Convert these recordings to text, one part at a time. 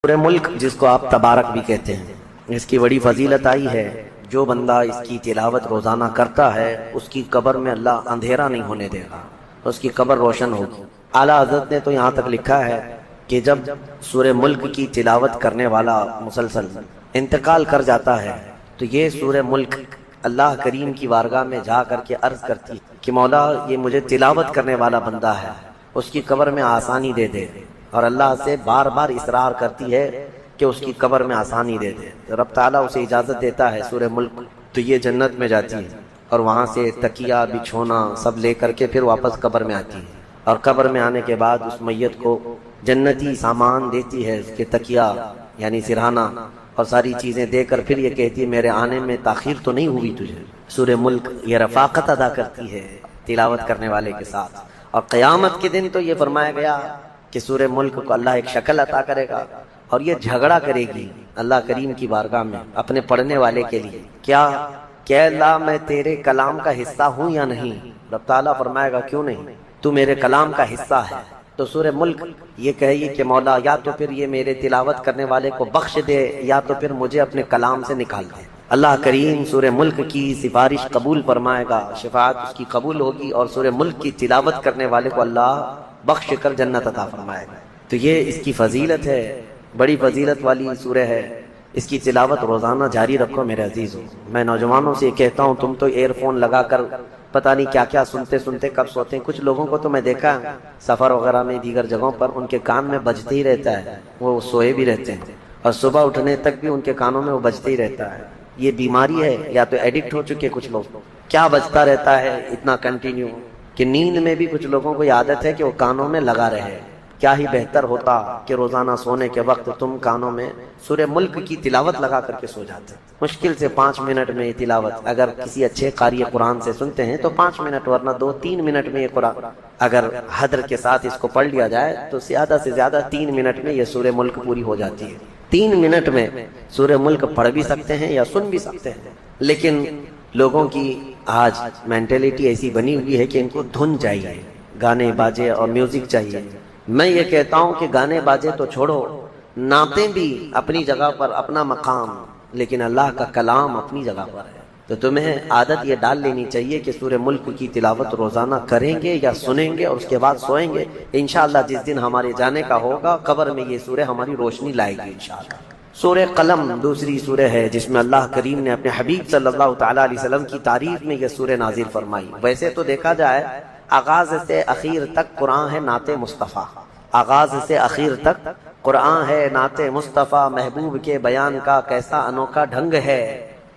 سورہ ملک جس کو آپ تبارک بھی کہتے ہیں، اس کی بڑی فضیلت آئی ہے، جو بندہ اس کی تلاوت روزانہ کرتا ہے اس کی قبر میں اللہ اندھیرا نہیں ہونے دے گا، اس کی قبر روشن ہوگی۔ اعلیٰ حضرت نے تو یہاں تک لکھا ہے کہ جب سورہ ملک کی تلاوت کرنے والا مسلسل انتقال کر جاتا ہے تو یہ سورہ ملک اللہ کریم کی بارگاہ میں جا کر کے عرض کرتی ہے کہ مولا یہ مجھے تلاوت کرنے والا بندہ ہے، اس کی قبر میں آسانی دے دے، اور اللہ سے بار بار اصرار کرتی ہے کہ اس کی قبر میں آسانی دے دے۔ رب تعالیٰ اسے اجازت دیتا ہے سورہ ملک، تو یہ جنت میں جاتی ہے اور وہاں سے تکیہ بچھونا سب لے کر کے پھر واپس قبر میں آتی ہے، اور قبر میں آنے کے بعد اس میت کو جنتی سامان دیتی ہے، اس کے تکیہ یعنی سرہانہ اور ساری چیزیں دے کر پھر یہ کہتی ہے میرے آنے میں تاخیر تو نہیں ہوئی تجھے۔ سورہ ملک یہ رفاقت ادا کرتی ہے تلاوت کرنے والے کے ساتھ، اور قیامت کے دن تو یہ فرمایا گیا کہ سورہ ملک کو اللہ ایک شکل عطا کرے گا اور یہ جھگڑا کرے گی اللہ کریم کی بارگاہ میں اپنے پڑھنے والے کے لیے، کیا کہ اللہ میں تیرے کلام کا حصہ ہوں یا نہیں؟ رب تعالیٰ فرمائے گا کیوں نہیں، تو میرے کلام کا حصہ ہے۔ تو سورہ ملک یہ کہے گی کہ مولا یا تو پھر یہ میرے تلاوت کرنے والے کو بخش دے یا تو پھر مجھے اپنے کلام سے نکال دے۔ اللہ کریم سورہ ملک کی سفارش قبول فرمائے گا، شفاعت اس کی قبول ہوگی، اور سورہ ملک کی تلاوت کرنے والے کو اللہ بخش کر جنت عطا فرمائے گا۔ تو یہ اس کی فضیلت ہے، بڑی فضیلت والی سورہ ہے، اس کی تلاوت روزانہ جاری رکھو میرے عزیزوں۔ میں نوجوانوں سے کہتا ہوں تم تو ایئر فون لگا کر پتہ نہیں کیا کیا سنتے سنتے کب سوتے ہیں۔ کچھ لوگوں کو تو میں دیکھا سفر وغیرہ میں دیگر جگہوں پر ان کے کان میں بجتے ہی رہتا ہے، وہ سوئے بھی رہتے ہیں اور صبح اٹھنے تک بھی ان کے کانوں میں وہ بجتے ہی رہتا ہے۔ یہ بیماری ہے یا تو ایڈکٹ ہو چکے کچھ لوگ، کیا بجتا رہتا ہے اتنا کنٹینیو کہ نیند میں بھی کچھ لوگوں کو عادت ہے کہ وہ کانوں میں لگا رہے۔ کیا ہی بہتر ہوتا کہ روزانہ سونے کے وقت تم کانوں میں سورہ ملک کی تلاوت لگا کر کے سو جاتے۔ مشکل سے 5 منٹ میں یہ تلاوت اگر کسی اچھے قاری قرآن سے سنتے ہیں تو 5 منٹ، ورنہ 2-3 منٹ میں یہ قرآن اگر حدر کے ساتھ اس کو پڑھ لیا جائے تو زیادہ سے زیادہ 3 منٹ میں یہ سورہ ملک پوری ہو جاتی ہے۔ 3 منٹ میں سورہ ملک پڑھ بھی سکتے ہیں یا سن بھی سکتے ہیں، لیکن لوگوں کی آج مینٹیلٹی ایسی بنی ہوئی ہے کہ ان کو دھن چاہیے، گانے باجے اور میوزک چاہیے۔ میں یہ کہتا ہوں کہ گانے باجے تو چھوڑو، نعتیں بھی اپنی جگہ پر اپنا مقام، لیکن اللہ کا کلام اپنی جگہ پر ہے۔ تو تمہیں عادت یہ ڈال لینی چاہیے کہ سورہ ملک کی تلاوت روزانہ کریں گے یا سنیں گے اور اس کے بعد سوئیں گے۔ انشاءاللہ جس دن ہمارے جانے کا ہوگا قبر میں یہ سورہ ہماری روشنی لائے گی انشاءاللہ۔ سورہ قلم دوسری سورہ ہے جس میں اللہ کریم نے اپنے حبیب صلی اللہ تعالیٰ علیہ وسلم کی تعریف میں یہ سورہ نازل فرمائی۔ ویسے تو دیکھا جائے آغاز سے اخیر تک قرآن ہے نعت مصطفیٰ، آغاز سے اخیر تک قرآن ہے نعت مصطفیٰ، محبوب کے بیان کا کیسا انوکھا ڈھنگ ہے۔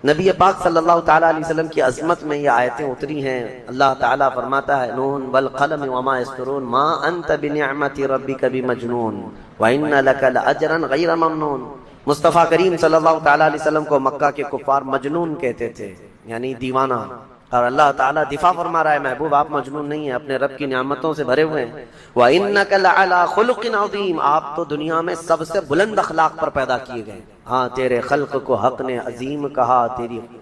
نبی پاک صلی اللہ تعالیٰ علیہ وسلم کی عظمت میں یہ آیتیں اتری ہیں۔ اللہ تعالیٰ فرماتا ہے نون والقلم وما یسطرون ما انت بنعمت ربک بمجنون وان لک لاجرا غیر ممنون۔ مصطفیٰ کریم صلی اللہ تعالیٰ علیہ وسلم کو مکہ کے کفار مجنون کہتے تھے، یعنی دیوانہ، اور اللہ تعالیٰ دفاع فرما رہا ہے محبوب آپ مجنون نہیں ہیں، اپنے رب کی نعمتوں سے بھرے ہوئے ہیں۔ وَإِنَّكَ لَعَلَىٰ خُلُقٍ عَظِيمٍ، آپ تو دنیا میں سب سے بلند اخلاق پر پیدا کیے گئے۔ ہاں تیرے خلق کو حق نے عظیم کہا،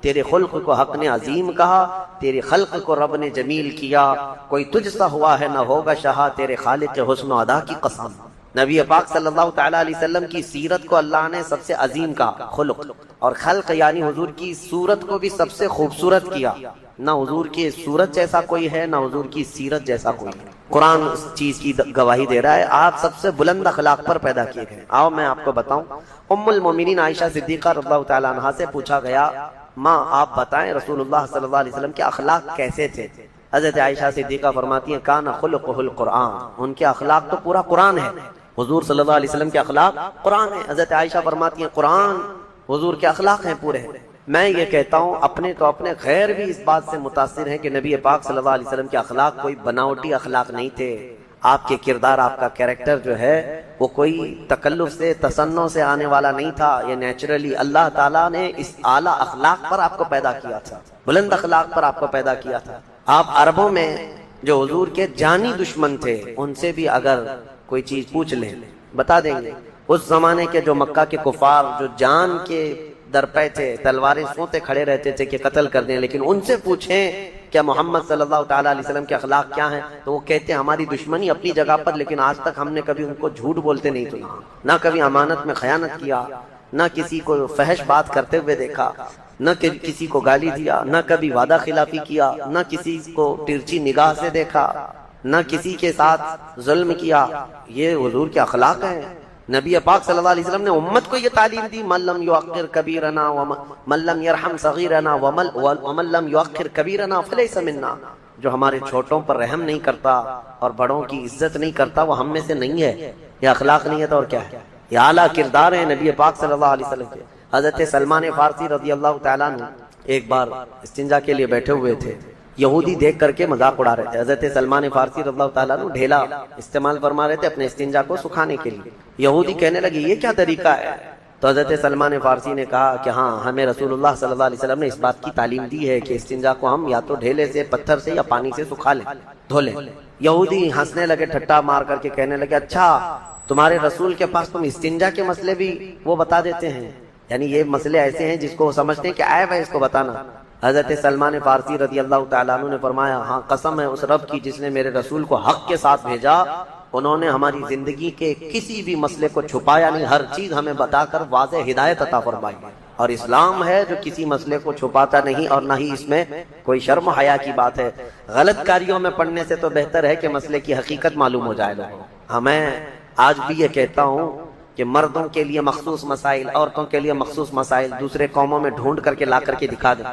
تیرے خلق کو حق نے عظیم کہا، تیرے خلق کو رب نے جمیل کیا، کوئی تجھ سا ہوا ہے نہ ہوگا شہا، تیرے خالق حسن و ادا کی قسم۔ نبی پاک صلی اللہ تعالیٰ علیہ وسلم کی سیرت کو اللہ نے سب سے عظیم کہا، خلق، اور خلق یعنی حضور کی صورت کو بھی سب سے خوبصورت کیا۔ نہ حضور کی صورت جیسا کوئی ہے، نہ حضور کی سیرت جیسا کوئی ہے۔ قرآن اس چیز کی گواہی دے رہا ہے، آپ سب سے بلند اخلاق پر پیدا کیے گئے۔ آؤ میں آپ کو بتاؤں، ام المومنین عائشہ صدیقہ رضی اللہ تعالیٰ عنہا سے پوچھا گیا ماں آپ بتائیں رسول اللہ صلی اللہ علیہ وسلم کے اخلاق کیسے تھے؟ حضرت عائشہ صدیقہ فرماتی ہیں کان خلقہ القرآن، ان کے اخلاق تو پورا قرآن ہے۔ حضور صلی اللہ علیہ وسلم کے اخلاق قرآن ہے۔ حضرت عائشہ فرماتی ہیں قرآن حضور کے اخلاق ہیں پورے۔ میں یہ کہتا ہوں اپنے غیر بھی اس بات سے متاثر ہیں کہ نبی پاک صلی اللہ علیہ وسلم کے اخلاق کوئی بناوٹی اخلاق نہیں تھے۔ آپ کے کردار، آپ کا کیریکٹر جو ہے وہ کوئی تکلف سے تصنع سے آنے والا نہیں تھا، یہ نیچرلی اللہ تعالیٰ نے اس اعلیٰ اخلاق پر آپ کو پیدا کیا تھا، بلند اخلاق پر آپ کو پیدا کیا تھا۔ آپ عربوں میں جو حضور کے جانی دشمن تھے ان سے بھی اگر کوئی چیز پوچھ لیں بتا دیں گے۔ اس زمانے کے جو مکہ کے کفار جو جان کے درپے تھے، تلواریں سوتے کھڑے رہتے تھے کہ قتل کر دیں، لیکن ان سے پوچھیں کیا محمد صلی اللہ تعالیٰ علیہ وسلم کے اخلاق کیا ہیں، تو وہ کہتے ہیں ہماری دشمنی اپنی جگہ پر، لیکن آج تک ہم نے کبھی ان کو جھوٹ بولتے نہیں سنا، نہ کبھی امانت میں خیانت کیا، نہ کسی کو فحش بات کرتے ہوئے دیکھا، نہ کسی کو گالی دیا، نہ کبھی وعدہ خلافی کیا، نہ کسی کو ترچھی نگاہ سے دیکھا، نہ کسی کے ساتھ ظلم کیا۔ یہ حضور کے اخلاق ہیں۔ نبی پاک صلی اللہ علیہ وسلم نے امت کو یہ تعلیم دی، من لم یؤخر کبیرنا ومن لم یرحم صغیرنا ومن لم یؤخر کبیرنا فلیس منا۔ جو ہمارے چھوٹوں پر رحم نہیں کرتا اور بڑوں کی عزت نہیں کرتا وہ ہم میں سے نہیں ہے۔ یہ اخلاق نہیں ہے تو اور کیا ہے؟ یہ اعلیٰ کردار ہیں نبی پاک صلی اللہ علیہ وسلم کے۔ حضرت سلمان فارسی رضی اللہ تعالیٰ عنہ ایک بار استنجا کے لیے بیٹھے ہوئے تھے، یہودی دیکھ کر کے مذاق اڑا رہے تھے۔ حضرت سلمان فارسی رضی اللہ تعالیٰ عنہ ڈھیلا استعمال فرما رہے تھے اپنے استنجا کو سکھانے کے لیے۔ یہودی کہنے لگے یہ کیا طریقہ ہے؟ تو حضرت سلمان فارسی نے کہا کہ ہاں، ہمیں رسول اللہ صلی اللہ علیہ وسلم نے اس بات کی تعلیم دی ہے کہ استنجا کو ہم یا تو ڈھیلے سے، پتھر سے یا پانی سے سکھا لیں، دھو لیں۔ یہودی ہنسنے لگے، ٹھٹا مار کر کے کہنے لگے اچھا تمہارے رسول کے پاس تم استنجا کے مسئلے بھی وہ بتا دیتے ہیں، یعنی یہ مسئلے ایسے ہیں جس کو وہ سمجھتے ہیں کہ عیب ہے اس کو بتانا۔ حضرت سلمان فارسی رضی اللہ تعالیٰ عنہ نے فرمایا ہاں، قسم ہے اس رب کی جس نے میرے رسول کو حق کے ساتھ بھیجا، انہوں نے ہماری زندگی کے کسی بھی مسئلے کو چھپایا نہیں، ہر چیز ہمیں بتا کر واضح ہدایت عطا فرمائی۔ اور اسلام ہے جو کسی مسئلے کو چھپاتا نہیں، اور نہ ہی اس میں کوئی شرم و حیا کی بات ہے۔ غلط کاریوں میں پڑھنے سے تو بہتر ہے کہ مسئلے کی حقیقت معلوم ہو جائے گا۔ میں آج بھی یہ کہتا ہوں کہ مردوں کے لیے مخصوص مسائل، عورتوں کے لیے مخصوص مسائل دوسرے قوموں میں ڈھونڈ کر کے لا کر کے دکھا دیں۔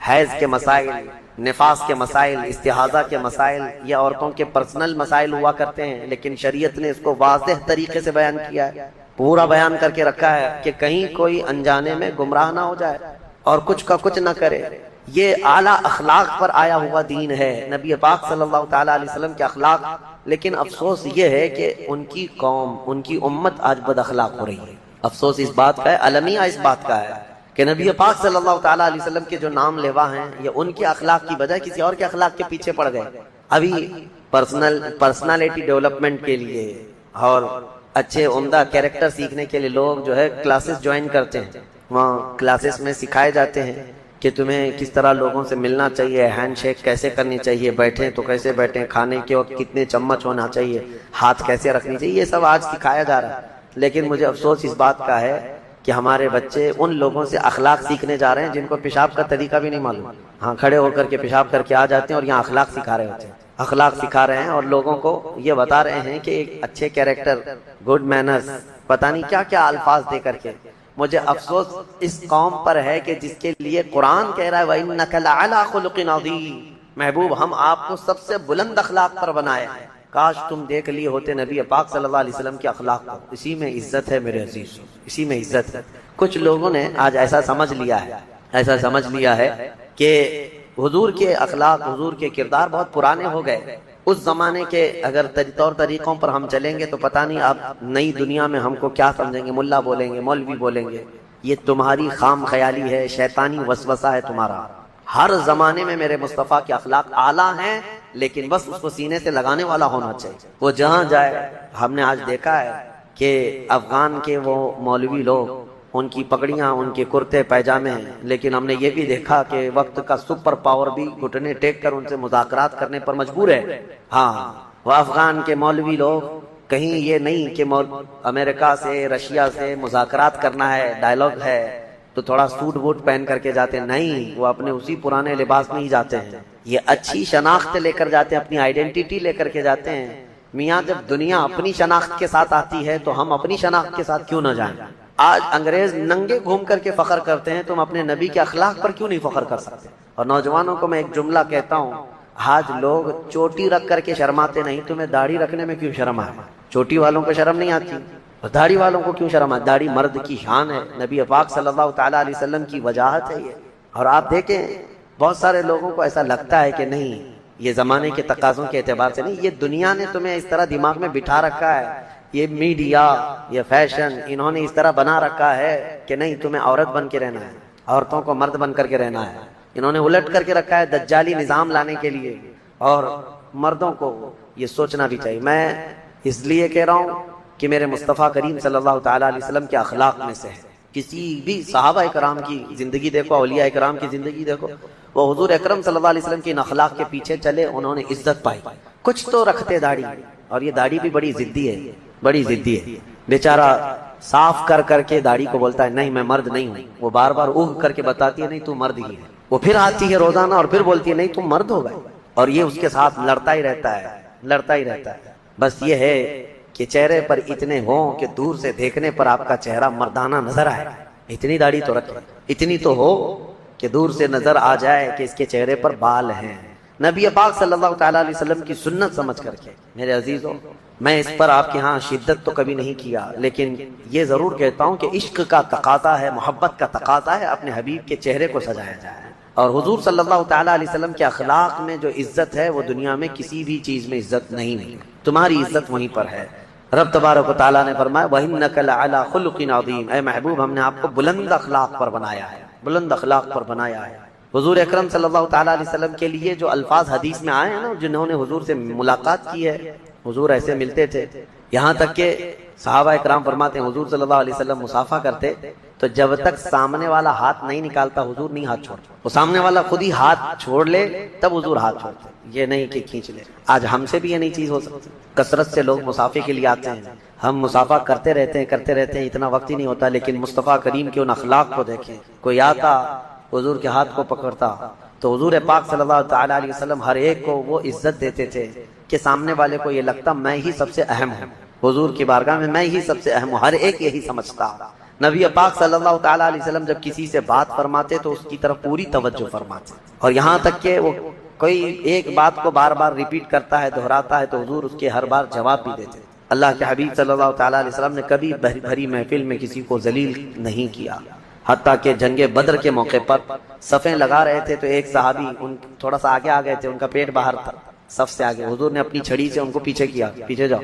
حیض کے مسائل، نفاس کے مسائل، استحاضہ کے مسائل، یہ عورتوں کے پرسنل مسائل ہوا کرتے ہیں، لیکن شریعت نے اس کو واضح طریقے سے بیان کیا ہے، پورا بیان کر کے رکھا ہے کہ کہیں کوئی انجانے میں گمراہ نہ ہو جائے اور کچھ کا کچھ نہ کرے۔ یہ اعلیٰ اخلاق پر آیا ہوا دین ہے، نبی پاک صلی اللہ تعالیٰ علیہ وسلم کے اخلاق۔ لیکن افسوس یہ ہے کہ ان کی قوم، ان کی امت آج بد اخلاق ہو رہی ہے۔ افسوس اس بات کا ہے، المیہ اس بات کا ہے کہ نبی پاک صلی اللہ تعالیٰ علیہ وسلم کے جو نام لیوا ہیں یہ ان کے اخلاق کی بجائے کسی اور کے اخلاق کے پیچھے پڑ گئے۔ ابھی پرسنالٹی ڈیولپمنٹ کے لیے اور اچھے عمدہ کیریکٹر سیکھنے کے لیے لوگ جو ہے کلاسز جوائن کرتے ہیں، وہاں کلاسز میں سکھائے جاتے ہیں کہ تمہیں کس طرح لوگوں سے ملنا چاہیے، ہینڈ شیک کیسے کرنی چاہیے، بیٹھیں تو کیسے بیٹھیں، کھانے کے وقت کتنے چمچ ہونا چاہیے، ہاتھ کیسے رکھنی چاہیے، یہ سب آج سکھایا جا رہا ہے۔ لیکن مجھے افسوس اس بات کا ہے کہ ہمارے بچے ان لوگوں سے اخلاق سیکھنے جا رہے ہیں جن کو پیشاب کا طریقہ بھی نہیں معلوم، ہاں کھڑے ہو کر کے پیشاب کر کے آ جاتے ہیں اور یہاں اخلاق سکھا رہے ہوتے ہیں، اخلاق سکھا رہے ہیں اور لوگوں کو یہ بتا رہے ہیں کہ ایک اچھے کیریکٹر، گڈ مینرز، پتہ نہیں کیا کیا الفاظ دے کر کے۔ مجھے افسوس اس قوم پر ہے کہ جس کے لیے قرآن کہہ رہا ہے وَإِنَّكَ لَعَلَىٰ خُلُقٍ عَظِيمٍ، محبوب ہم آپ کو سب سے بلند اخلاق پر بنائے ہیں۔ کاش تم دیکھ لیے ہوتے نبی پاک صلی اللہ علیہ وسلم کے اخلاق کو، اسی میں عزت ہے میرے عزیز، اسی میں عزت ہے۔ کچھ لوگوں نے آج ایسا سمجھ لیا ہے کہ حضور کے اخلاق، حضور کے کردار بہت پرانے ہو گئے، اس زمانے کے اگر طور طریقوں پر ہم چلیں گے تو پتہ نہیں آپ نئی دنیا میں ہم کو کیا سمجھیں گے، ملا بولیں گے، مولوی بولیں گے۔ یہ تمہاری خام خیالی ہے، شیطانی وسوسہ ہے تمہارا۔ ہر زمانے میں میرے مصطفیٰ کے اخلاق اعلیٰ ہیں، لیکن بس اس کو سینے سے لگانے والا ہونا چاہیے۔ وہ جہاں جائے، ہم نے آج دیکھا ہے کہ افغان کے وہ مولوی لوگ، ان کی پگڑیاں، ان کے کرتے پیجامے ہیں، لیکن ہم نے یہ بھی دیکھا کہ وقت کا سپر پاور بھی گھٹنے ٹیک کر ان سے مذاکرات کرنے پر مجبور ہے۔ ہاں، وہ افغان کے مولوی لوگ کہیں یہ نہیں کہ امریکہ سے، رشیا سے مذاکرات کرنا ہے، ڈائلاگ ہے تو تھوڑا سوٹ ووٹ پہن کر کے جاتے ہیں، نہیں، وہ اپنے اسی پرانے لباس میں ہی جاتے ہیں۔ یہ اچھی شناخت لے کر جاتے ہیں، اپنی آئیڈینٹی لے کر کے جاتے ہیں۔ میاں جب دنیا اپنی شناخت کے ساتھ آتی ہے تو ہم اپنی شناخت کے ساتھ کیوں نہ جائیں؟ آج انگریز ننگے گھوم کر کے فخر کرتے ہیں، تم اپنے نبی کے اخلاق پر کیوں نہیں فخر کر سکتے؟ اور نوجوانوں کو میں ایک جملہ کہتا ہوں، آج لوگ چوٹی رکھ کر کے شرماتے نہیں، تمہیں داڑھی رکھنے میں کیوں شرم آئے؟ چوٹی والوں کو شرم نہیں آتی، اور داڑھی والوں کو کیوں شرم آتی؟ داڑھی مرد کی شان ہے، نبی پاک صلی اللہ تعالیٰ علیہ وسلم کی وجاہت ہے یہ۔ اور آپ دیکھیں بہت سارے لوگوں کو ایسا لگتا ہے کہ نہیں، یہ زمانے کے تقاضوں کے اعتبار سے نہیں، یہ دنیا نے تمہیں اس طرح دماغ میں بٹھا رکھا ہے، یہ میڈیا، یہ فیشن، انہوں نے اس طرح بنا رکھا ہے کہ نہیں، تمہیں عورت بن کے رہنا ہے، عورتوں کو مرد بن کر کے رہنا ہے۔ انہوں نے الٹ کر کے رکھا ہے دجالی نظام لانے کے لیے، اور مردوں کو یہ سوچنا بھی چاہیے۔ میں اس لیے کہہ رہا ہوں کہ میرے مصطفیٰ کریم صلی اللہ تعالیٰ علیہ وسلم کے اخلاق میں سے ہے، کسی بھی صحابہ کرام کی زندگی دیکھو، اولیاء کرام کی زندگی دیکھو، وہ حضور اکرم صلی اللہ علیہ وسلم کے ان اخلاق کے پیچھے چلے، انہوں نے عزت پائی. کچھ تو رکھتے داڑھی، اور یہ داڑھی بھی بڑی ضدی ہے، بڑی ضدی ہے. بیچارہ صاف کر کر کے داڑھی کو بولتا ہے نہیں میں مرد نہیں ہوں، وہ بار بار اوگھ کر کے بتاتی ہے نہیں تو مرد ہی ہے. وہ پھر آتی ہے روزانہ اور پھر بولتی ہے نہیں تم مرد ہو گئے، اور یہ اس کے ساتھ لڑتا ہی رہتا ہے، لڑتا ہی رہتا ہے. بس یہ ہے کہ چہرے پر اتنے ہوں کہ دور سے دیکھنے پر آپ کا چہرہ مردانہ نظر آئے. اتنی داڑھی تو رکھے، اتنی تو ہو کہ دور سے نظر آ جائے کہ اس کے چہرے پر بال ہیں. نبی پاک صلی اللہ تعالیٰ علیہ وسلم کی سنت سمجھ کر کے میرے عزیزوں، میں اس پر آپ کے ہاں شدت تو کبھی نہیں کیا، لیکن یہ ضرور کہتا ہوں کہ عشق کا تقاضا ہے، محبت کا تقاضا ہے، اپنے حبیب کے چہرے کو سجایا جائے. اور حضور صلی اللہ تعالیٰ علیہ وسلم کے اخلاق میں جو عزت ہے وہ دنیا میں کسی بھی چیز میں عزت نہیں. تمہاری عزت وہیں پر ہے. رب تبارک و تعالیٰ نے فرمایا وَإِنَّكَ لَعَلَىٰ خُلُقٍ عَظِيمٍ، اے محبوب ہم نے آپ کو بلند اخلاق پر بنایا ہے، بلند اخلاق پر بنایا ہے. حضور اکرم صلی اللہ تعالیٰ علیہ وسلم کے لیے جو الفاظ حدیث میں آئے ہیں نا، جنہوں نے حضور سے ملاقات کی ہے، حضور ایسے ملتے تھے، یہاں تک کہ صحابہ اکرام فرماتے ہیں حضور صلی اللہ علیہ وسلم مصافحہ کرتے تو جب تک سامنے والا ہاتھ نہیں نکالتا حضور نہیں ہاتھ چھوڑتے. وہ سامنے والا خود ہی ہاتھ چھوڑ لے تب حضور ہاتھ چھوڑتے، یہ نہیں کہ کھینچ لے. آج ہم سے بھی یہ نہیں چیز ہو سکتی. کثرت سے لوگ مصافحے کے لیے آتے ہیں، ہم مصافحہ کرتے رہتے ہیں، اتنا وقت ہی نہیں ہوتا. لیکن مصطفیٰ کریم کے ان اخلاق کو دیکھیں. کوئی آتا حضور کے ہاتھ کو پکڑتا تو حضور پاک صلی اللہ تعالیٰ علیہ وسلم ہر ایک کو وہ عزت دیتے تھے کہ سامنے والے کو یہ لگتا میں ہی سب سے اہم ہوں، حضور کی بارگاہ میں میں ہی سب سے اہم ہوں. ہر ایک یہی سمجھتا. نبی پاک صلی اللہ تعالیٰ علیہ وسلم جب کسی سے بات فرماتے تو اس کی طرف پوری توجہ فرماتے، اور یہاں تک کہ وہ کوئی ایک بات کو بار بار ریپیٹ کرتا ہے، دہراتا ہے، تو حضور اس کے ہر بار جواب بھی دیتے. اللہ کے حبیب صلی اللہ تعالیٰ علیہ وسلم نے کبھی بھری محفل میں کسی کو ذلیل نہیں کیا. حتیٰ کہ جنگ بدر کے موقع پر صفیں لگا رہے تھے تو ایک صحابی ان تھوڑا سا آگے آ گئے تھے، ان کا پیٹ باہر تھا صف سے آگے. حضور نے اپنی چھڑی سے ان کو پیچھے کیا، پیچھے جاؤ،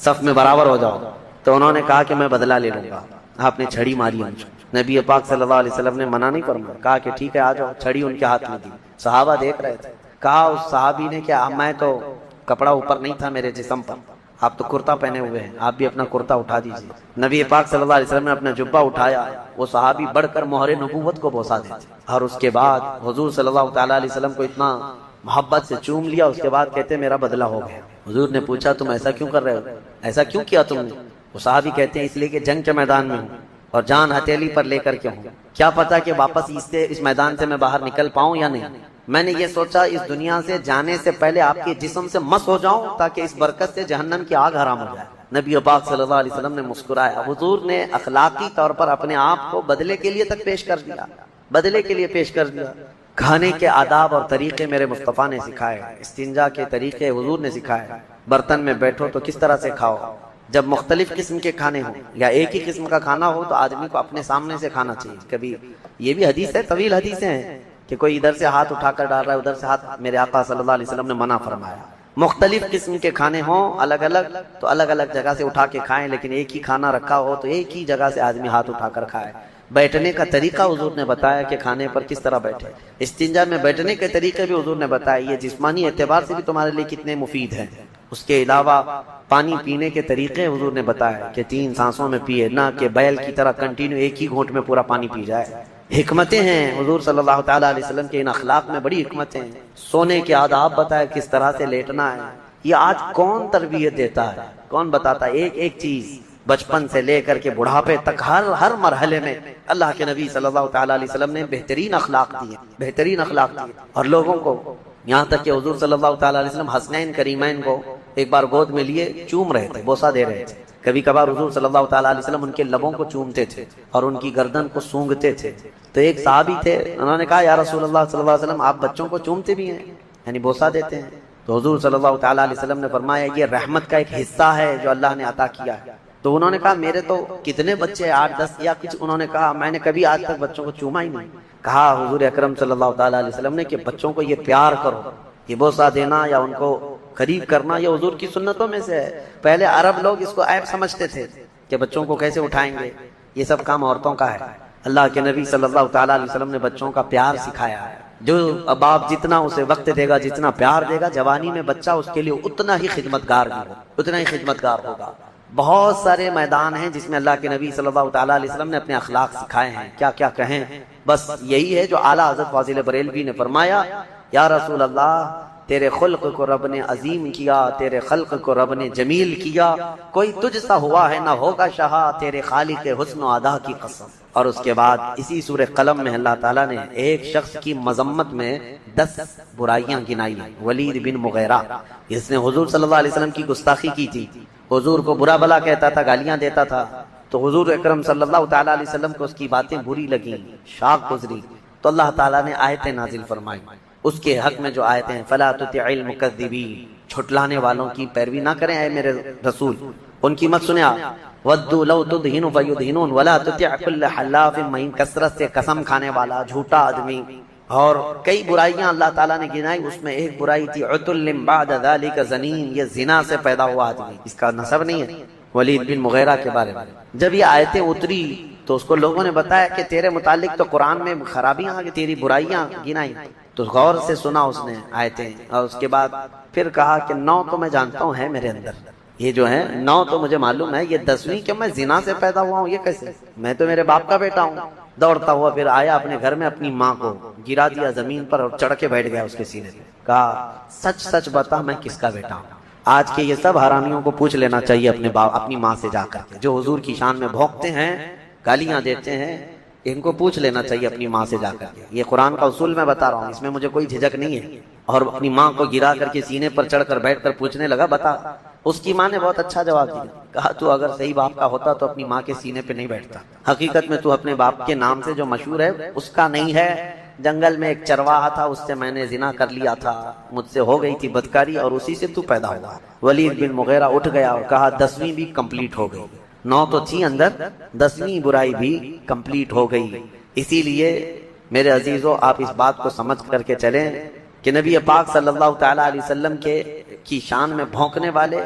صف میں برابر ہو جاؤ. تو انہوں نے کہا کہ میں بدلہ لے لوں گا. آپ نے چھڑی ماری ان کو. نبی پاک صلی اللہ علیہ وسلم نے منع نہیں فرمایا، کہا کہ ٹھیک ہے آ جاؤ. چھڑی ان کے ہاتھ میں دی. صحابہ دیکھ رہے تھے. کہا اس صحابی نے کہ میں تو کپڑا اوپر نہیں تھا میرے جسم پر، آپ تو کرتا پہنے ہوئے ہیں، آپ بھی اپنا کرتا اٹھا دیجیے. نبی پاک صلی اللہ علیہ وسلم نے اپنا جبہ اٹھایا. وہ صحابی بڑھ کر مہر نبوت کو بوسا دیتے، اور اس کے بعد حضور صلی اللہ تعالیٰ علیہ وسلم کو اتنا محبت سے چوم لیا. اس کے بعد کہتے میرا بدلہ ہو گیا. حضور نے پوچھا تم ایسا کیوں کر رہے ہو، ایسا کیوں کیا تم نے؟ وہ صحابی کہتے ہیں اس لیے کہ جنگ کے میدان میں ہوں اور جان ہتھیلی پر لے کر کے ہوں. کیا پتا کہ واپس اس میدان سے میں باہر نکل پاؤں یا نہیں. میں نے یہ سوچا اس دنیا سے جانے سے پہلے آپ کے جسم سے مس ہو جاؤں تاکہ اس برکت سے جہنم کی آگ حرام ہو جائے. نبی پاک صلی اللہ علیہ وسلم نے مسکرایا. حضور نے اخلاقی طور پر اپنے آپ کو بدلے کے لیے تک پیش کر دیا، بدلے کے لیے پیش کر دیا. کھانے کے آداب اور طریقے میرے مصطفیٰ نے سکھائے، استنجا کے طریقے حضور نے سکھائے. برتن میں بیٹھو تو کس طرح سے کھاؤ. جب مختلف قسم کے کھانے ہوں یا ایک ہی قسم کا کھانا ہو تو آدمی کو اپنے سامنے سے کھانا چاہیے. کبھی یہ بھی حدیث ہے، طویل حدیثیں ہیں کہ کوئی ادھر سے ہاتھ اٹھا کر ڈال رہا ہے ادھر سے ہاتھ. میرے آقا صلی اللہ علیہ وسلم نے منع فرمایا. مختلف قسم کے کھانے ہوں الگ الگ تو الگ الگ جگہ سے اٹھا کے کھائیں، لیکن ایک ہی کھانا رکھا ہو تو ایک ہی جگہ سے آدمی ہاتھ اٹھا کر کھائے. بیٹھنے کا طریقہ حضور نے بتایا کہ کھانے پر کس طرح بیٹھے. استنجا میں بیٹھنے کے طریقے بھی حضور نے بتایا. یہ جسمانی اعتبار سے بھی تمہارے لیے کتنے مفید ہیں. اس کے علاوہ پانی پینے کے طریقے حضور نے بتایا کہ 3 سانسوں میں پیے، نہ کہ بیل کی طرح کنٹینیو ایک ہی گھونٹ میں پورا پانی پی جائے. حکمتیں ہیں حضور صلی اللہ تعالیٰ علیہ وسلم کے ان اخلاق میں، بڑی حکمتیں ہیں. سونے کے آداب بتائے، کس طرح سے لیٹنا ہے. یہ آج کون تربیت دیتا ہے، کون بتاتا ہے؟ ایک ایک چیز بچپن سے لے کر کے بڑھاپے تک ہر مرحلے میں اللہ کے نبی صلی اللہ تعالیٰ علیہ وسلم نے بہترین اخلاق دیے، بہترین اخلاق دیے. اور لوگوں کو یہاں تک کہ حضور صلی اللہ تعالیٰ علیہ وسلم حسنین کریمین کو ایک بار گود میں لیے چوم رہے تھے، بوسہ دے رہے تھے. کبھی کبھار حضور صلی اللہ تعالیٰ علیہ وسلم ان کے لبوں کو چومتے تھے اور ان کی گردن کو سونگھتے تھے. تو ایک صحابی تھے، انہوں نے کہا یا رسول اللہ صلی اللہ علیہ وسلم آپ بچوں کو چومتے بھی ہیں، یعنی بوسہ دیتے ہیں؟ تو حضور صلی اللہ تعالیٰ علیہ وسلم نے فرمایا یہ رحمت کا ایک حصہ ہے جو اللہ نے عطا کیا ہے. تو انہوں نے کہا میرے تو کتنے بچے 8-10 یا کچھ. انہوں نے کہا میں نے کبھی آج تک بچوں کو چوما ہی نہیں. کہا حضور اکرم صلی اللہ تعالیٰ علیہ وسلم نے کہ بچوں کو یہ پیار کرو، یہ بوسہ دینا یا ان کو قریب کرنا یہ حضور کی سنتوں میں سے ہے. پہلے عرب لوگ اس کو عیب سمجھتے تھے کہ بچوں کو کیسے اٹھائیں گے، یہ سب کام عورتوں کا ہے. اللہ کے نبی صلی اللہ تعالیٰ علیہ وسلم نے بچوں کا پیار سکھایا ہے. جو باپ جتنا اسے وقت دے گا، جتنا پیار دے گا، جوانی میں بچہ اس کے لیے اتنا ہی خدمتگار ہوگا، اتنا ہی خدمتگار ہوگا. بہت سارے میدان ہیں جس میں اللہ کے نبی صلی اللہ تعالیٰ علیہ وسلم نے اپنے اخلاق سکھائے ہیں، کیا کیا کہیں، بس یہی ہے جو اعلیٰ حضرت فاضل بریلوی نے فرمایا، یا رسول اللہ تیرے خلق کو رب نے عظیم کیا، تیرے خلق کو رب نے جمیل کیا، کوئی تجھ سا ہوا ہے نہ ہوگا شہا، تیرے خالق حسن و ادا کی قسم۔ اور اس کے بعد اسی سورہ قلم میں اللہ تعالیٰ نے ایک شخص کی مذمت میں 10 برائیاں گنائی ہیں، ولید بن مغیرہ، جس نے حضور صلی اللہ علیہ وسلم کی گستاخی کی تھی، حضور کو برا بھلا کہتا تھا، گالیاں دیتا تھا، تو حضور اکرم صلی اللہ تعالیٰ علیہ وسلم کو اس کی باتیں بری لگیں، شاق گزری، تو اللہ تعالیٰ نے آیتیں نازل فرمائی اس کے حق میں، جو آیتیں ہیں فَلَا تُطِعِ الْمُكَذِّبِينَ، جھٹلانے والوں کی پیروی نہ کریں اے میرے رسول، ان کی مت سنیں آپ، وَدُّوا لَوْ تُدْهِنُ فَيُدْهِنُونَ وَلَا تُطِعْ كُلَّ حَلَّافٍ مَّهِينٍ، کثرت سے قسم کھانے والا جھوٹا آدمی، اور کئی برائیاں اللہ تعالیٰ نے گنائی، اس میں ایک برائی تھی عُتُلٍّ بَعْدَ ذَلِكَ زَنِيمٍ، یہ زنا سے پیدا ہوا آدمی، اس کا نسب نہیں ہے، ولید بن مغیرہ کے بارے میں۔ جب یہ آیتیں اتری تو اس کو لوگوں نے بتایا کہ تیرے متعلق تو قرآن میں خرابیاں آگئی، تیری برائیاں گنائی، تو غور سے سنا اس نے آیتیں، اور اس کے بعد پھر کہا کہ 9 تو میں جانتا ہوں ہے میرے اندر، یہ جو ہے 9 تو مجھے معلوم ہے، یہ 10ویں کہ میں زنا سے پیدا ہوا ہوں، یہ کیسے، میں تو میرے باپ کا بیٹا ہوں۔ دوڑتا ہوا پھر آیا اپنے گھر میں، اپنی ماں کو گرا دیا زمین پر اور چڑھ کے بیٹھ گیا اس کے سینے پہ، کہا سچ سچ بتا میں کس کا بیٹا ہوں۔ آج کے یہ سب حرامیوں کو پوچھ لینا چاہیے اپنی ماں سے جا کر کے، جو حضور کی شان میں بھونکتے ہیں، گالیاں دیتے ہیں، ان کو پوچھ لینا چاہیے اپنی ماں سے جا کر کے، یہ قرآن کا اصول میں بتا رہا ہوں، اس میں مجھے کوئی جھجک نہیں ہے۔ اور اپنی ماں کو گرا کر کے سینے پر چڑھ کر بیٹھ کر پوچھنے لگا بتا، اس کی ماں نے بہت اچھا جواب دیا، کہا تو اگر صحیح باپ کا ہوتا تو اپنی ماں کے سینے پہ نہیں بیٹھتا، حقیقت میں تو اپنے باپ کے نام سے جو مشہور ہے اس کا نہیں ہے، جنگل میں ایک چرواہا تھا، اس سے میں نے زنا کر لیا تھا، مجھ سے ہو گئی تھی بدکاری اور اسی سے تو پیدا ہوا۔ ولید بن مغیرہ اٹھ گیا اور کہا 10ویں بھی کمپلیٹ ہو گئی، 9 تو تھی اندر، 10ویں برائی بھی کمپلیٹ ہو گئی۔ اسی لیے میرے عزیزو آپ اس بات کو سمجھ کر کے چلیں کہ نبی پاک صلی اللہ تعالیٰ علیہ وسلم کی شان میں بھونکنے والے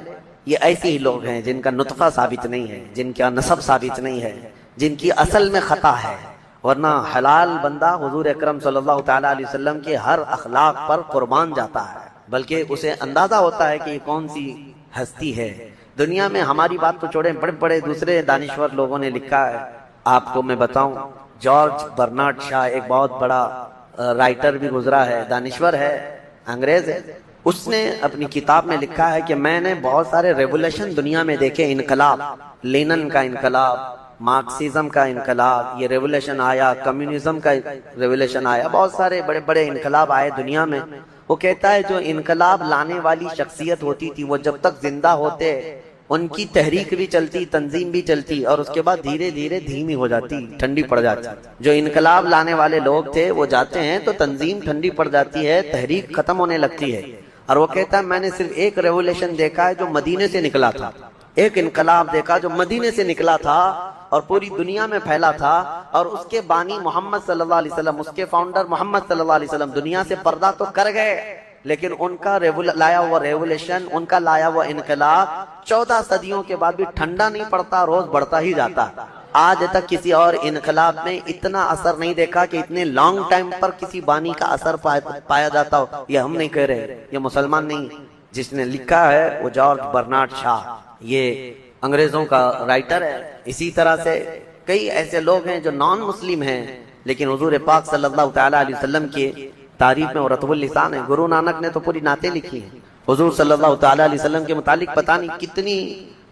یہ ایسے ہی لوگ ہیں جن کا نطفہ ثابت نہیں ہے، جن کا نسب ثابت نہیں ہے، جن کی اصل میں خطا ہے، ورنہ حلال بندہ حضور اکرم صلی اللہ تعالیٰ علیہ وسلم کے ہر اخلاق پر قربان جاتا ہے، بلکہ اسے اندازہ ہوتا ہے کہ یہ کون سی ہستی ہے دنیا میں۔ ہماری بات تو چھوڑیں، بڑے بڑے دوسرے دانشور لوگوں نے لکھا ہے، آپ کو میں بتاؤں، جارج برنارڈ شاہ ایک بہت بڑا رائٹر بھی گزرا ہے، دانشور ہے، انگریز ہے، اس نے اپنی کتاب میں لکھا ہے کہ میں نے بہت سارے ریولوشن دنیا میں دیکھے، انقلاب، لینن کا انقلاب، مارکسزم کا انقلاب، یہ ریولوشن آیا، کمیونزم کا ریولوشن آیا، بہت سارے بڑے بڑے انقلاب آئے دنیا میں۔ وہ کہتا ہے جو انقلاب لانے والی شخصیت ہوتی تھی وہ جب تک زندہ ہوتے ان کی تحریک بھی چلتی، تنظیم بھی چلتی، اور اس کے بعد دھیرے دھیرے دھیمی ہو جاتی، ٹھنڈی پڑ جاتی۔ جو انقلاب لانے والے لوگ تھے وہ جاتے ہیں تو تنظیم ٹھنڈی پڑ جاتی ہے، تحریک ختم ہونے لگتی ہے۔ اور وہ کہتا ہے میں نے صرف ایک ریولوشن دیکھا ہے جو مدینے سے نکلا تھا، ایک انقلاب دیکھا جو مدینے سے نکلا تھا اور پوری دنیا میں پھیلا تھا، اور اس کے بانی محمد صلی اللہ علیہ وسلم، اس کے فاؤنڈر محمد صلی اللہ علیہ وسلم دنیا سے پردہ تو کر گئے، لیکن ان کا لایا ہوا ریولوشن، ان کا لایا ہوا انقلاب 14 صدیوں کے بعد بھی ٹھنڈا نہیں پڑتا، روز بڑھتا ہی جاتا۔ آج تک کسی اور انقلاب میں اتنا اثر نہیں دیکھا کہ اتنے لانگ ٹائم پر کسی بانی کا اثر پایا جاتا ہو۔ یہ ہم نہیں کہہ رہے، یہ مسلمان نہیں، جس نے لکھا ہے وہ جارج برنارڈ شاہ، یہ انگریزوں کا رائٹر ہے۔ اسی طرح سے کئی ایسے لوگ ہیں جو نان مسلم ہیں لیکن حضور پاک صلی اللہ تعالیٰ علیہ وسلم کی تعریف میں وہ رطب اللسان ہے۔ گرو نانک نے تو پوری نعتیں لکھی ہیں حضور صلی اللہ تعالیٰ علیہ وسلم کے متعلق، پتہ نہیں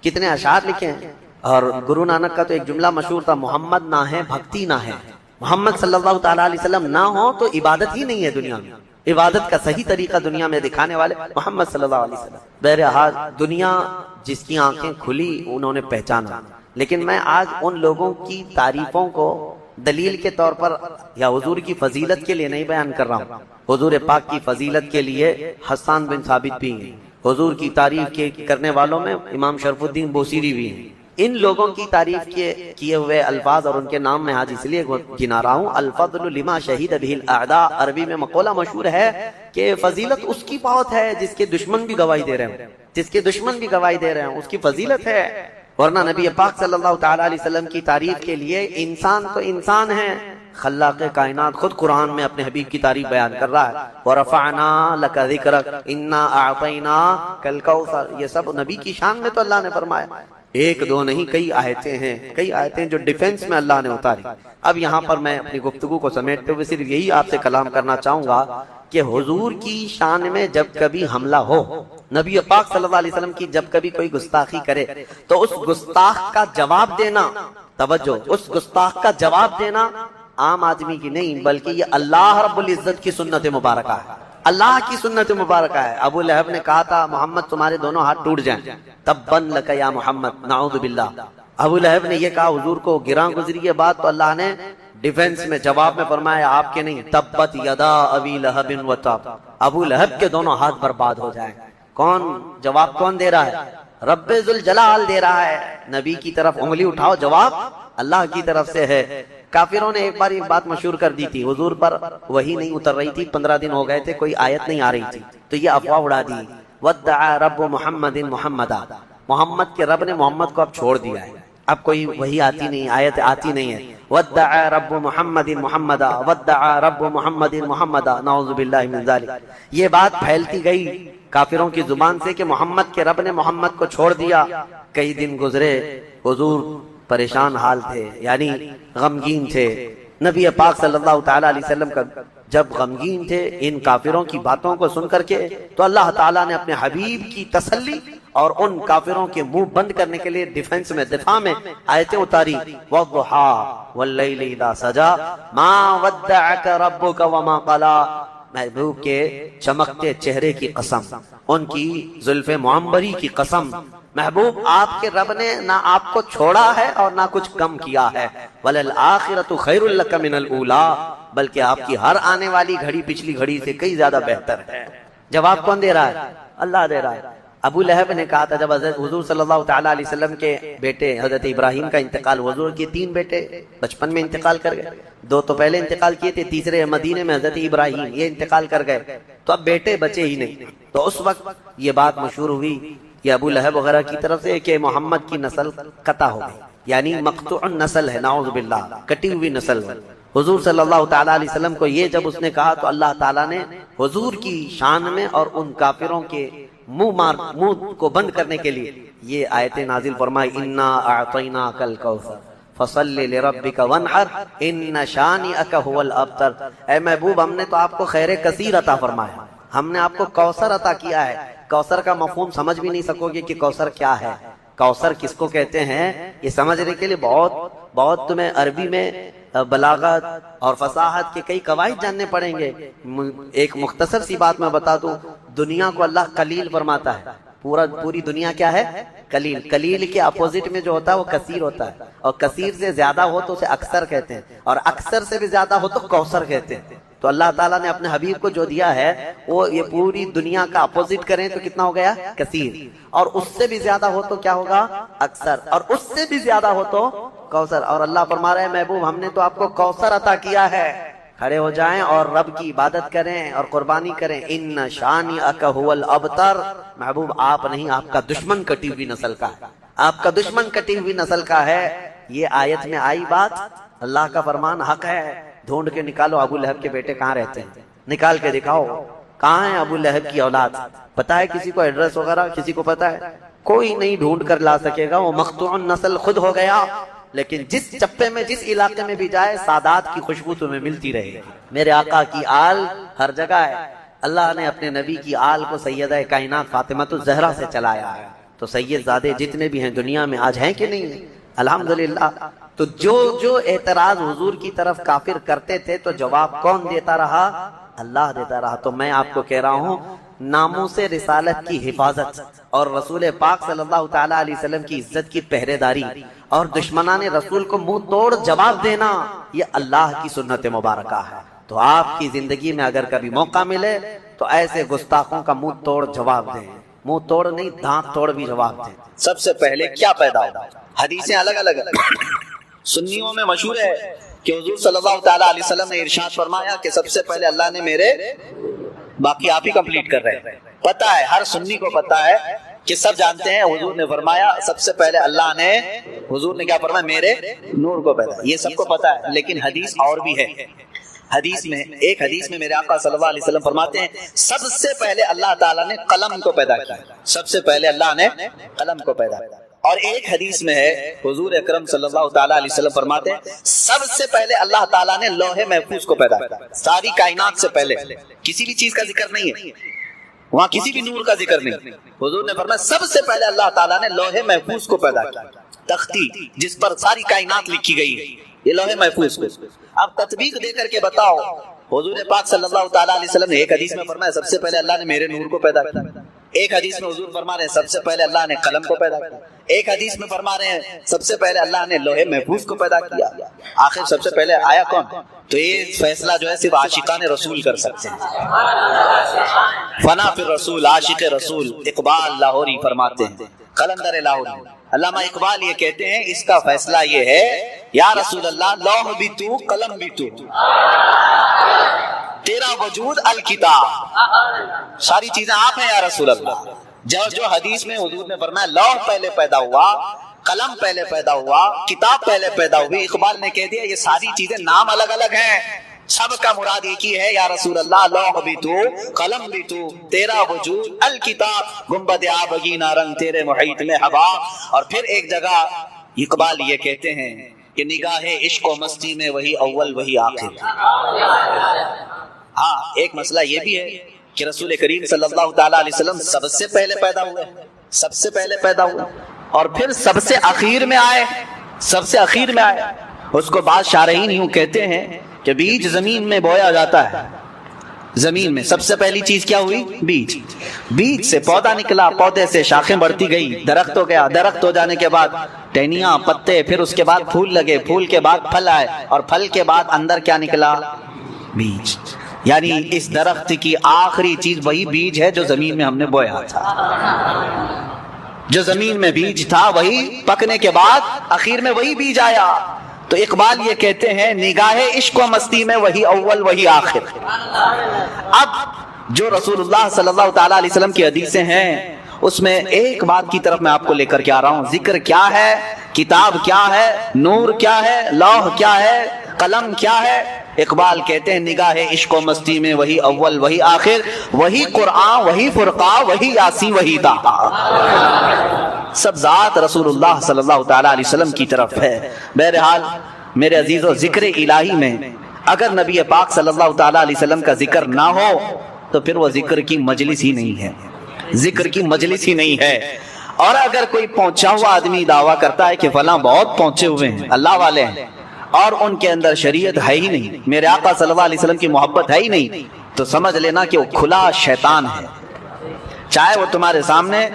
کتنے اشعار لکھے ہیں۔ اور گرو نانک کا تو ایک جملہ مشہور تھا، محمد نہ ہے بھکتی نہ ہے، محمد صلی اللہ تعالیٰ علیہ وسلم نہ ہو تو عبادت ہی نہیں ہے دنیا میں، عبادت کا صحیح طریقہ دنیا میں دکھانے والے محمد صلی اللہ علیہ وسلم۔ بہرحال دنیا جس کی آنکھیں کھلی انہوں نے پہچانا، لیکن میں آج ان لوگوں کی تعریفوں کو دلیل کے طور پر یا حضور کی فضیلت کے لیے نہیں بیان کر رہا ہوں۔ حضور پاک کی فضیلت کے لیے حسان بن ثابت بھی ہیں، حضور کی تعریف کرنے والوں میں امام شرف الدین بوصیری بھی ہیں۔ ان لوگوں کی تعریف کیے ہوئے الفاظ اور ان کے نام میں آج اس لیے گنا رہا ہوں، الفضل لما شہید به الاعداء، عربی میں مقولہ مشہور ہے کہ فضیلت اس کی بہت ہے جس کے دشمن بھی گواہی دے رہے ہیں، جس کے دشمن بھی گواہی دے رہے ہیں اس کی فضیلت ہے۔ ورنہ نبی پاک صلی اللہ تعالیٰ علیہ وسلم کی تعریف کے لیے انسان تو انسان ہے، خلاق کائنات خود قرآن میں اپنے حبیب کی تعریف بیان کر رہا ہے، وَرَفَعْنَا لَكَ ذِكْرَكَ إِنَّا أَعْطَيْنَاكَ الْكَوْثَرَ، یہ سب نبی کی شان میں تو اللہ نے فرمایا۔ ایک دو نہیں، کئی آیتیں ہیں، کئی آیتیں جو ڈیفنس میں اللہ نے اتاری۔ اب یہاں پر میں اپنی گفتگو کو سمیٹتے ہوئے صرف یہی آپ سے کلام کرنا چاہوں گا کہ حضور کی شان میں جب کبھی حملہ ہو، نبی پاک صلی اللہ علیہ وسلم کی جب کبھی کوئی گستاخی کرے تو اس گستاخ کا جواب دینا، توجہ، اس گستاخ کا جواب دینا عام آدمی کی نہیں بلکہ یہ اللہ رب العزت کی سنت مبارکہ ہے، اللہ کی سنت مبارکہ ہے۔ ابو لہب نے کہا تھا محمد تمہارے دونوں ہاتھ ٹوٹ جائیں، تبن لک یا محمد، نعوذ باللہ۔ ابو لہب نے یہ کہا حضور کو گراں گزری یہ بات، تو اللہ نے ڈیفنس میں جواب میں فرمایا آپ کے نہیں، تبت یدا ابی لہب و تب، ابو لہب کے دونوں ہاتھ برباد ہو جائیں۔ کون جواب کون دے رہا ہے؟ رب ذوالجلال دے رہا ہے۔ نبی کی طرف انگلی اٹھاؤ، جواب اللہ کی طرف سے ہے۔ کافروں نے ایک بار ایک بات مشہور کر دی تھی، حضور پر وہی نہیں اتر رہی تھی، 15 دن ہو گئے تھے، کوئی آیت نہیں آ رہی تھی، تو یہ افواہ اڑا دی، ودعا رب محمد محمدا، محمد کے رب نے محمد کو اب چھوڑ دیا ہے، اب کوئی وہی آتی نہیں، آیت آتی نہیں ہے، ودعا رب محمد محمدا، ودعا رب محمد محمدا، نعوذ باللہ من ذلک۔ یہ بات پھیلتی گئی کافروں کی زبان سے کہ محمد کے رب نے محمد کو چھوڑ دیا۔ کئی دن گزرے، حضور پریشان حال تھے، یعنی غمگین تھے۔ نبی پاک صلی اللہ تعالی علیہ وسلم کا جب غمگین تھے ان کافروں کی باتوں کو سن کر کے، تو اللہ تعالیٰ نے اپنے حبیب کی تسلی اور ان کافروں کے منہ بند کرنے کے لیے ڈیفنس میں، دفاع میں آیتیں اتاری، وَالضُّحَىٰ وَاللَّيْلِ إِذَا سَجَىٰ مَا وَدَّعَكَ رَبُّكَ وَمَا قَلَىٰ، محبوب کے چمکتے چہرے کی قسم، ان کی زلف معمبری کی قسم، محبوب آپ کے رب نے نہ آپ کو چھوڑا ہے اور نہ کچھ کم کیا ہے، وَلَلْآخِرَةُ خَيْرٌ لَكَ مِنَ الْأُولَىٰ، بلکہ آپ کی ہر آنے والی گھڑی پچھلی گھڑی سے کئی زیادہ بہتر ہے۔ جواب کون دے رہا ہے؟ اللہ دے رہا ہے۔ ابو لہب نے کہا تھا جب حضور صلی اللہ تعالیٰ علیہ وسلم کے بیٹے حضرت ابراہیم کا انتقال، حضور کے 3 بیٹے بچپن میں انتقال کر گئے، 2 تو پہلے انتقال کیے تھے، تیسرے مدینے میں حضرت ابراہیم، یہ انتقال کر گئے، تو اب بیٹے بچے ہی نہیں۔ تو اس وقت یہ بات مشہور ہوئی کہ ابو لہب وغیرہ کی طرف سے کہ محمد کی نسل قطع ہو گئی، یعنی مقطوع النسل ہے، نعوذ باللہ، کٹی ہوئی نسل ہے۔ حضور صلی اللہ تعالیٰ علیہ وسلم کو یہ جب اس نے کہا تو اللہ تعالیٰ نے حضور کی شان میں اور ان کافروں کے منہ کو بند کرنے کے لیے یہ آیتیں نازل فرمائی، انا اعطیناک الکوثر فصل لربک وانحر ان شانئک هو الابتر، اے محبوب ہم نے تو آپ کو خیر کثیر عطا فرمایا، ہم نے آپ کو کوثر عطا کیا ہے۔ کوثر کا مفہوم سمجھ بھی نہیں سکو گے کہ کوثر کیا ہے، کوثر کس کو کہتے ہیں، یہ سمجھنے کے لیے بہت تمہیں عربی میں بلاغت اور فصاحت کے کئی قواعد جاننے پڑیں گے۔ ایک مختصر سی بات میں بتا دوں، دنیا کو اللہ قلیل فرماتا ہے، پوری دنیا کیا ہے؟ قلیل۔ قلیل کے اپوزٹ میں جو ہوتا ہے وہ کثیر ہوتا ہے، اور کثیر سے زیادہ ہو تو اسے اکثر کہتے ہیں، اور اکثر سے بھی زیادہ ہو تو کوثر کہتے ہیں۔ تو اللہ تعالیٰ نے اپنے حبیب کو جو دیا ہے وہ یہ پوری دنیا کا اپوزٹ کریں تو کتنا ہو گیا؟ کثیر، اور اس سے بھی زیادہ ہو تو کیا ہوگا؟ اکثر، اور اس سے بھی زیادہ ہو تو کوثر۔ اور اللہ فرما رہے ہیں محبوب ہم نے تو آپ کو کوثر عطا کیا ہے، کھڑے ہو جائیں اور رب کی عبادت کریں اور قربانی کریں۔ ان شانئک هو الابتر، محبوب آپ نہیں، آپ کا دشمن کٹی ہوئی نسل کا ہے، آپ کا دشمن کٹی ہوئی نسل کا ہے۔ یہ آیت میں آئی بات، اللہ کا فرمان حق ہے۔ ڈھونڈ کے نکالو ابو لہب کے بیٹے کہاں رہتے ہیں، نکال کے دکھاؤ کہاں ہے ابو لہب کی اولاد۔ پتا ہے کسی کو ایڈریس وغیرہ؟ کسی کو پتا ہے؟ کوئی نہیں ڈھونڈ کر لا سکے گا، وہ مقطوع النسل خود ہو گیا۔ لیکن جس چپے میں جس علاقے میں بھی جائے سادات کی خوشبو تمہیں ملتی رہے گی۔ میرے آقا کی آل ہر جگہ ہے۔ اللہ نے اپنے نبی کی آل کو سیدہ کائنات فاطمہ الزہرا سے چلایا ہے، تو سید زادے جتنے بھی ہیں دنیا میں آج ہیں کہ نہیں ہیں؟ الحمدللہ۔ تو جو اعتراض حضور کی طرف کافر کرتے تھے تو جواب کون دیتا رہا؟ اللہ دیتا رہا۔ تو میں آپ کو کہہ رہا ہوں ناموس رسالت کی حفاظت اور رسول پاک صلی اللہ تعالی علیہ وسلم کی عزت کی پہرے داری اور دشمنان رسول کو منہ توڑ جواب دینا، یہ اللہ کی سنت مبارکہ ہے۔ تو آپ کی زندگی میں اگر کبھی موقع ملے تو ایسے گستاخوں کا منہ توڑ جواب دیں، منہ توڑ نہیں دانت توڑ بھی جواب دیں۔ سب سے پہلے کیا پیدا ہوگا؟ حدیثیں الگ الگ سنیوں میں مشہور ہے کہ حضور صلی اللہ تعالی علیہ وسلم نے ارشاد فرمایا کہ سب سے پہلے اللہ نے میرے، باقی آپ ہی کمپلیٹ کر رہے ہیں، پتا ہے ہر سنی کو پتا ہے کہ سب جانتے ہیں حضور نے فرمایا سب سے پہلے اللہ نے، حضور نے کیا فرمایا؟ میرے نور کو پیدا، یہ سب کو پتا ہے۔ لیکن حدیث اور بھی ہے، حدیث میں ایک حدیث میں میرے آقا صلی اللہ علیہ وسلم فرماتے ہیں سب سے پہلے اللہ تعالیٰ نے قلم کو پیدا کیا، سب سے پہلے اللہ نے قلم کو پیدا کیا۔ اور ایک حدیث میں ہے حضور اکرم صلی اللہ تعالیٰ علیہ وسلم فرماتے ہیں سب سے پہلے اللہ تعالیٰ نے لوح محفوظ کو پیدا کیا، ساری کائنات سے پہلے کسی بھی چیز کا ذکر نہیں ہے وہاں، کسی بھی نور کا ذکر نہیں. حضور نے فرمایا سب سے پہلے اللہ تعالیٰ نے لوح محفوظ کو پیدا کیا، تختی جس پر ساری کائنات لکھی گئی ہے، یہ لوح محفوظ کو. اب تطبیق دے کر کے بتاؤ، حضور پاک صلی اللہ تعالیٰ علیہ وسلم نے ایک حدیث میں فرمایا سب سے پہلے اللہ نے میرے نور کو پیدا کیا، ایک حدیث میں حضور فرما رہے ہیں سب سے پہلے اللہ نے قلم کو پیدا کیا، ایک حدیث میں فرما رہے ہیں سب سے پہلے اللہ نے لوح محفوظ کو پیدا کیا. آخر سب سے پہلے آیا کون؟ تو یہ فیصلہ جو ہے صرف عاشقان رسول کر سکتے ہیں. فنا فی الرسول، عاشق رسول اقبال لاہوری فرماتے ہیں، قلندر لاہوری علامہ اقبال یہ کہتے ہیں اس کا فیصلہ یہ ہے یا رسول اللہ لوح بھی تو قلم بھی تو، تیرا وجود الکتاب، ساری چیزیں آپ ہیں یا رسول اللہ. جو حدیث میں حضور نے فرمایا لوح پہلے پیدا ہوا، قلم پہلے پیدا ہوا، کتاب پہلے پیدا ہوئی، اقبال نے کہہ دیا یہ ساری چیزیں نام الگ الگ ہیں، سب کا مراد ایک ہی ہے یا رسول اللہ لوح بھی تو قلم بھی تو، تیرا وجود الکتاب، گنبد آبگی نارنگ تیرے محیط میں ہوا. اور پھر ایک جگہ اقبال یہ کہتے ہیں کہ نگاہ عشق و مستی میں وہی اول وہی آخر. ہاں ایک مسئلہ یہ بھی ہے کہ رسول کریم صلی اللہ تعالیٰ علیہ وسلم سب سے پہلے پیدا ہوئے، سب سے پہلے پیدا ہوئے اور پھر سب سے اخیر میں آئے، سب سے اخیر میں آئے. اس کو بعض شارحین یوں کہتے ہیں کہ بیج زمین میں بویا جاتا ہے، زمین میں سب سے پہلی چیز کیا ہوئی؟ بیج. بیج سے پودا نکلا، پودے سے شاخیں بڑھتی گئی، درخت ہو گیا، درخت ہو جانے کے بعد ٹہنیاں، پتے، پھر اس کے بعد پھول لگے، پھول کے بعد پھل آئے، اور پھل کے بعد اندر کیا نکلا؟ بیج. یعنی اس درخت کی آخری چیز وہی بیج ہے جو زمین میں ہم نے بویا تھا، جو زمین میں بیج تھا وہی پکنے کے بعد آخر میں وہی بیج آیا. تو اقبال یہ کہتے ہیں نگاہ عشق و مستی میں وہی اول وہی آخر. اب جو رسول اللہ صلی اللہ تعالیٰ علیہ وسلم کی حدیثیں ہیں اس میں ایک بات کی طرف میں آپ کو لے کر کے آ رہا ہوں. ذکر کیا ہے، کتاب کیا ہے، نور کیا ہے، لوح کیا ہے، قلم کیا ہے؟ اقبال کہتے ہیں نگاہ عشق و مستی میں وہی اول وہی آخر، وہی قرآن وہی فرقان وہی یاسین وہی طٰہٰ. سب ذات رسول اللہ صلی اللہ تعالیٰ علیہ وسلم کی طرف ہے. بہرحال میرے عزیزو، ذکر الہی میں اگر نبی پاک صلی اللہ تعالیٰ علیہ وسلم کا ذکر نہ ہو تو پھر وہ ذکر کی مجلس ہی نہیں ہے، ذکر کی مجلس ہی نہیں ہے. اور اگر کوئی پہنچا ہوا آدمی دعویٰ کرتا ہے کہ فلاں بہت پہنچے ہوئے ہیں، اللہ والے ہیں، اور ان کے اندر شریعت ہے ہی نہیں، میرے آقا صلی اللہ علیہ وسلم کی محبت ہے ہی نہیں، تو سمجھ لینا کہ وہ کھلا شیطان ہے. چاہے وہ تمہارے سامنے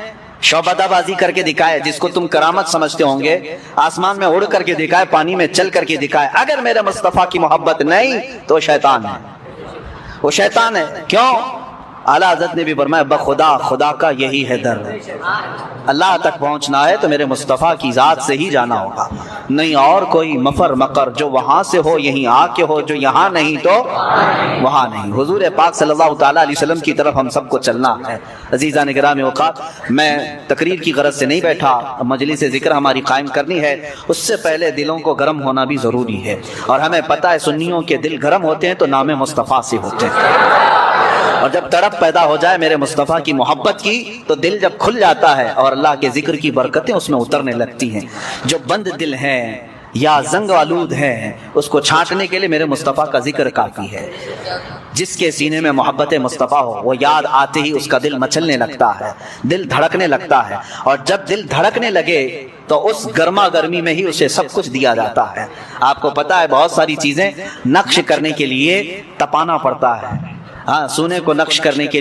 شعبدہ بازی کر کے دکھائے، جس کو تم کرامت سمجھتے ہوں گے، آسمان میں اڑ کر کے دکھائے، پانی میں چل کر کے دکھائے، اگر میرے مصطفیٰ کی محبت نہیں تو وہ شیطان ہے، وہ شیطان ہے. کیوں؟ اعلیٰ حضرت نے بھی فرمایا بخدا خدا کا یہی ہے در، اللہ تک پہنچنا ہے تو میرے مصطفیٰ کی ذات سے ہی جانا ہوگا، نہیں اور کوئی مفر مقر، جو وہاں سے ہو یہیں آ کے ہو، جو یہاں نہیں تو وہاں نہیں. حضور پاک صلی اللہ تعالیٰ علیہ وسلم کی طرف ہم سب کو چلنا ہے. عزیزان گرامی اوقات، میں تقریر کی غرض سے نہیں بیٹھا، مجلس ذکر ہماری قائم کرنی ہے، اس سے پہلے دلوں کو گرم ہونا بھی ضروری ہے. اور ہمیں پتہ ہے سنیوں کے دل گرم ہوتے ہیں تو نام مصطفیٰ سے ہوتے ہیں، اور جب تڑپ پیدا ہو جائے میرے مصطفیٰ کی محبت کی تو دل جب کھل جاتا ہے اور اللہ کے ذکر کی برکتیں اس میں اترنے لگتی ہیں. جو بند دل ہے یا زنگ آلود ہے اس کو چھانٹنے کے لیے میرے مصطفیٰ کا ذکر کافی ہے. جس کے سینے میں محبت مصطفیٰ ہو وہ یاد آتے ہی اس کا دل مچلنے لگتا ہے، دل دھڑکنے لگتا ہے، اور جب دل دھڑکنے لگے تو اس گرما گرمی میں ہی اسے سب کچھ دیا جاتا ہے. آپ کو پتا ہے بہت ساری چیزیں نقش کرنے کے لیے تپانا پڑتا ہے. ہاں، سونے کو نقش کرنے کے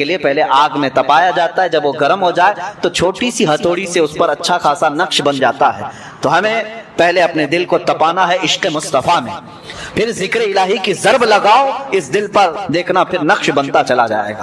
لیے پہلے آگ میں تپایا جاتا ہے، جب وہ گرم ہو جائے تو چھوٹی سی ہتھوڑی سے اس پر اچھا خاصا نقش بن جاتا ہے. تو ہمیں پہلے اپنے دل کو تپانا ہے عشق مصطفیٰ میں، پھر ذکر الہی کی ضرب لگاؤ اس دل پر، دیکھنا پھر نقش بنتا چلا جائے گا.